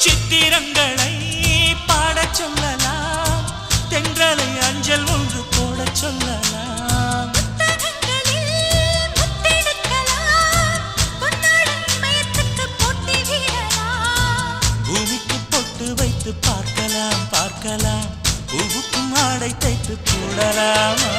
சித்திரங்களை பாடச் சொல்லலாம், தென்றலை அஞ்சல் ஒன்று போடச் சொல்லலாம். பூமிக்கு பொட்டு வைத்து பார்க்கலாம் பார்க்கலாம், பூவுக்கும் ஆடை தைத்து போடலாமா?